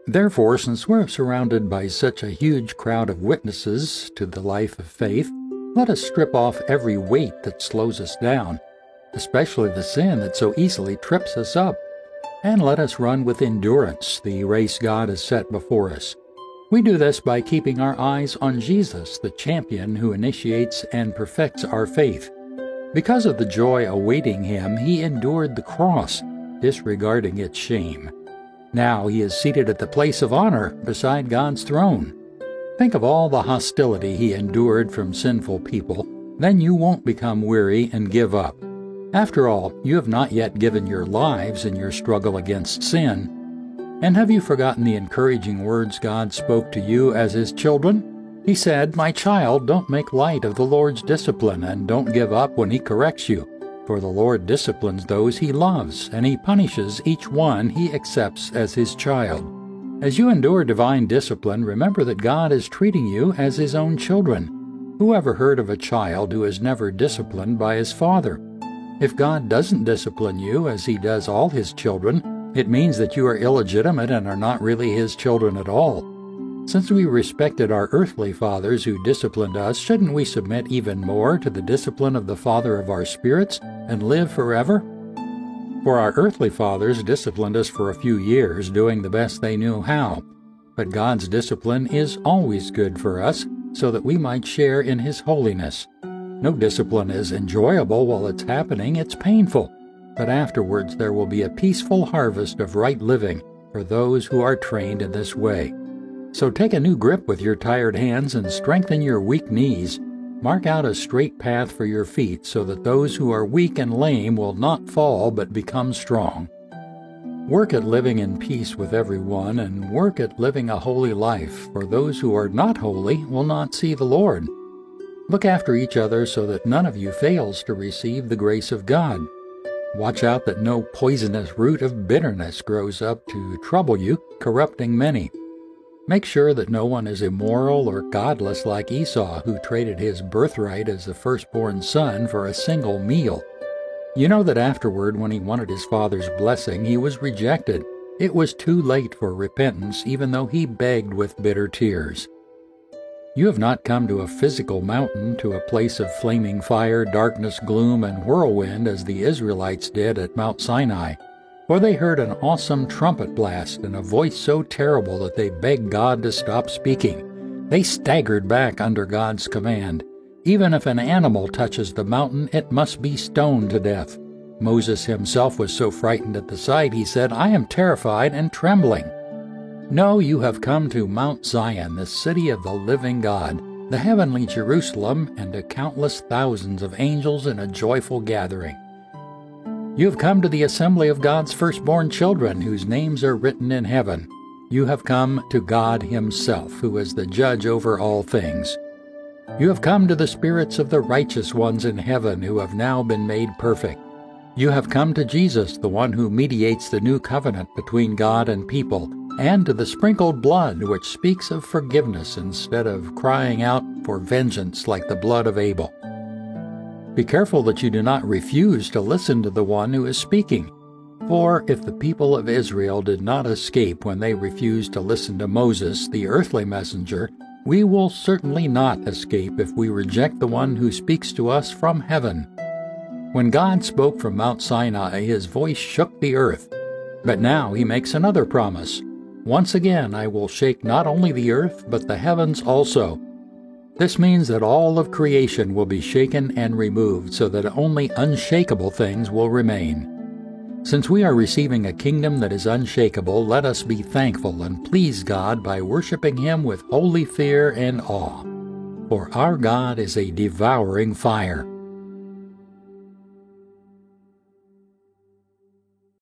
Therefore, since we're surrounded by such a huge crowd of witnesses to the life of faith, let us strip off every weight that slows us down, especially the sin that so easily trips us up, and let us run with endurance the race God has set before us. We do this by keeping our eyes on Jesus, the champion who initiates and perfects our faith. Because of the joy awaiting him, he endured the cross, disregarding its shame. Now he is seated at the place of honor beside God's throne. Think of all the hostility he endured from sinful people, then you won't become weary and give up. After all, you have not yet given your lives in your struggle against sin. And have you forgotten the encouraging words God spoke to you as his children? He said, "My child, don't make light of the Lord's discipline, and don't give up when he corrects you. For the Lord disciplines those he loves, and he punishes each one he accepts as his child." As you endure divine discipline, remember that God is treating you as his own children. Who ever heard of a child who is never disciplined by his father? If God doesn't discipline you as he does all his children, it means that you are illegitimate and are not really his children at all. Since we respected our earthly fathers who disciplined us, shouldn't we submit even more to the discipline of the Father of our spirits and live forever? For our earthly fathers disciplined us for a few years, doing the best they knew how. But God's discipline is always good for us, so that we might share in his holiness. No discipline is enjoyable while it's happening, it's painful. But afterwards there will be a peaceful harvest of right living for those who are trained in this way. So take a new grip with your tired hands and strengthen your weak knees. Mark out a straight path for your feet so that those who are weak and lame will not fall but become strong. Work at living in peace with everyone, and work at living a holy life, for those who are not holy will not see the Lord. Look after each other so that none of you fails to receive the grace of God. Watch out that no poisonous root of bitterness grows up to trouble you, corrupting many. Make sure that no one is immoral or godless like Esau, who traded his birthright as the firstborn son for a single meal. You know that afterward, when he wanted his father's blessing, he was rejected. It was too late for repentance, even though he begged with bitter tears. You have not come to a physical mountain, to a place of flaming fire, darkness, gloom, and whirlwind as the Israelites did at Mount Sinai. For they heard an awesome trumpet blast and a voice so terrible that they begged God to stop speaking. They staggered back under God's command. Even if an animal touches the mountain, it must be stoned to death. Moses himself was so frightened at the sight, he said, "I am terrified and trembling." No, you have come to Mount Zion, the city of the living God, the heavenly Jerusalem, and to countless thousands of angels in a joyful gathering. You have come to the assembly of God's firstborn children, whose names are written in heaven. You have come to God himself, who is the judge over all things. You have come to the spirits of the righteous ones in heaven, who have now been made perfect. You have come to Jesus, the one who mediates the new covenant between God and people, and to the sprinkled blood, which speaks of forgiveness instead of crying out for vengeance like the blood of Abel. Be careful that you do not refuse to listen to the one who is speaking. For if the people of Israel did not escape when they refused to listen to Moses, the earthly messenger, we will certainly not escape if we reject the one who speaks to us from heaven. When God spoke from Mount Sinai, his voice shook the earth. But now he makes another promise. Once again I will shake not only the earth, but the heavens also. This means that all of creation will be shaken and removed, so that only unshakable things will remain. Since we are receiving a kingdom that is unshakable, let us be thankful and please God by worshiping him with holy fear and awe. For our God is a devouring fire.